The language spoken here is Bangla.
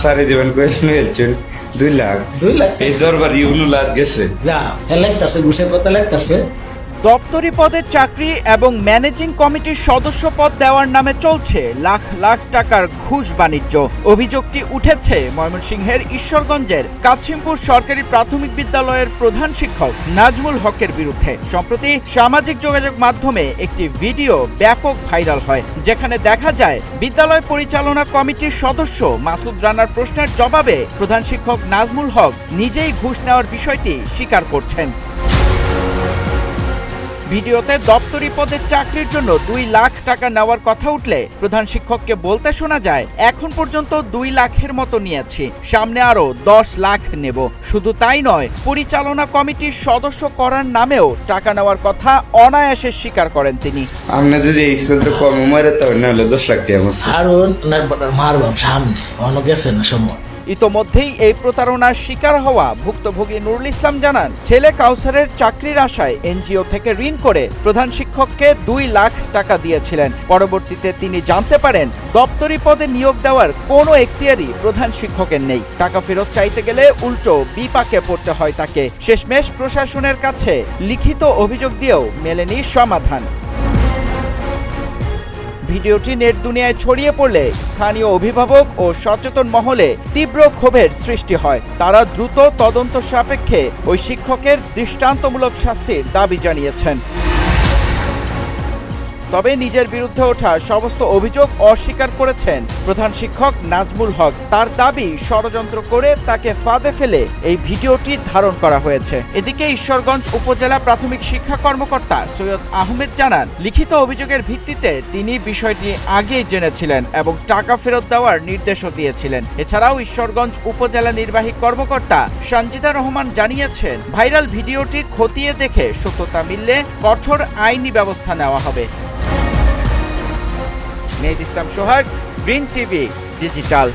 সারি দিবেন কইছেন 2 লাখ 2 লাখ এই জরবার ইউনুলাদ গেছে যা লাগতাছে ঘুষের কথা লাগতাছে। দপ্তরি পদের চাকরি এবং ম্যানেজিং কমিটির সদস্য পদ দেওয়ার নামে চলছে লাখ লাখ টাকার ঘুষ বাণিজ্য। অভিযোগটি উঠেছে ময়মনসিংহের ঈশ্বরগঞ্জের কাছিমপুর সরকারি প্রাথমিক বিদ্যালয়ের প্রধান শিক্ষক নাজমুল হকের বিরুদ্ধে। সম্প্রতি সামাজিক যোগাযোগ মাধ্যমে একটি ভিডিও ব্যাপক ভাইরাল হয়, যেখানে দেখা যায় বিদ্যালয় পরিচালনা কমিটির সদস্য মাসুদ রানার প্রশ্নের জবাবে প্রধান শিক্ষক নাজমুল হক নিজেই ঘুষ নেওয়ার বিষয়টি স্বীকার করছেন। ভিডিওতে দপ্তরি পদের চাকরির জন্য 2 লাখ টাকা নেওয়ার কথা উঠলে প্রধান শিক্ষককে বলতে শোনা যায়, এখন পর্যন্ত 2 লাখের মতো নিয়েছি, সামনে আরো 10 লাখ নেব। শুধু তাই নয়, পরিচালনা কমিটির সদস্য করার নামেও টাকা নেওয়ার কথা অনায়াসে স্বীকার করেন তিনি। আপনি যদি এই স্কুলটা কম মারে তো না হলে 10 লাখ টাকা মারছে। আর মারবাম সামনে অন্য গেছে না সময়। ইতোমধ্যেই এই প্রতারণার শিকার হওয়া ভুক্তভোগী নুরুল ইসলাম জানান, ছেলে কাউসারের চাকরির আশায় এনজিও থেকে ঋণ করে প্রধান শিক্ষককে 2 লাখ টাকা দিয়েছিলেন। পরবর্তীতে তিনি জানতে পারেন দপ্তরি পদে নিয়োগ দেওয়ার কোনো এখতিয়ারই প্রধান শিক্ষকের নেই। টাকা ফেরত চাইতে গেলে উল্টো বিপাকে পড়তে হয় তাকে। শেষমেশ প্রশাসনের কাছে লিখিত অভিযোগ দিয়েও মেলেনি সমাধান। ভিডিওটি নেট দুনিয়ায় ছড়িয়ে পড়লে স্থানীয় অভিভাবক ও সচেতন মহলে তীব্র ক্ষোভের সৃষ্টি হয়। তারা দ্রুত তদন্ত সাপেক্ষে ওই শিক্ষকের দৃষ্টান্তমূলক শাস্তির দাবি জানিয়েছেন। তবে নিজের বিরুদ্ধে ওঠা সমস্ত অভিযোগ অস্বীকার করেছেন প্রধান শিক্ষক নাজমুল হক। তার দাবি, ষড়যন্ত্র করে তাকে ফাঁদে ফেলে এই ভিডিওটি ধারণ করা হয়েছে। এদিকে ঈশ্বরগঞ্জ উপজেলা প্রাথমিক শিক্ষা কর্মকর্তা সৈয়দ আহমেদ জানান, লিখিত অভিযোগের ভিত্তিতে তিনি বিষয়টি আগেই জেনেছিলেন এবং টাকা ফেরত দেওয়ার নির্দেশও দিয়েছিলেন। এছাড়াও ঈশ্বরগঞ্জ উপজেলা নির্বাহী কর্মকর্তা সঞ্জিদা রহমান জানিয়েছেন, ভাইরাল ভিডিওটি খতিয়ে দেখে সত্যতা মিললে কঠোর আইনি ব্যবস্থা নেওয়া হবে। মেহেদি ইসলাম সোহাগ, গ্রিন টিভি ডিজিটাল।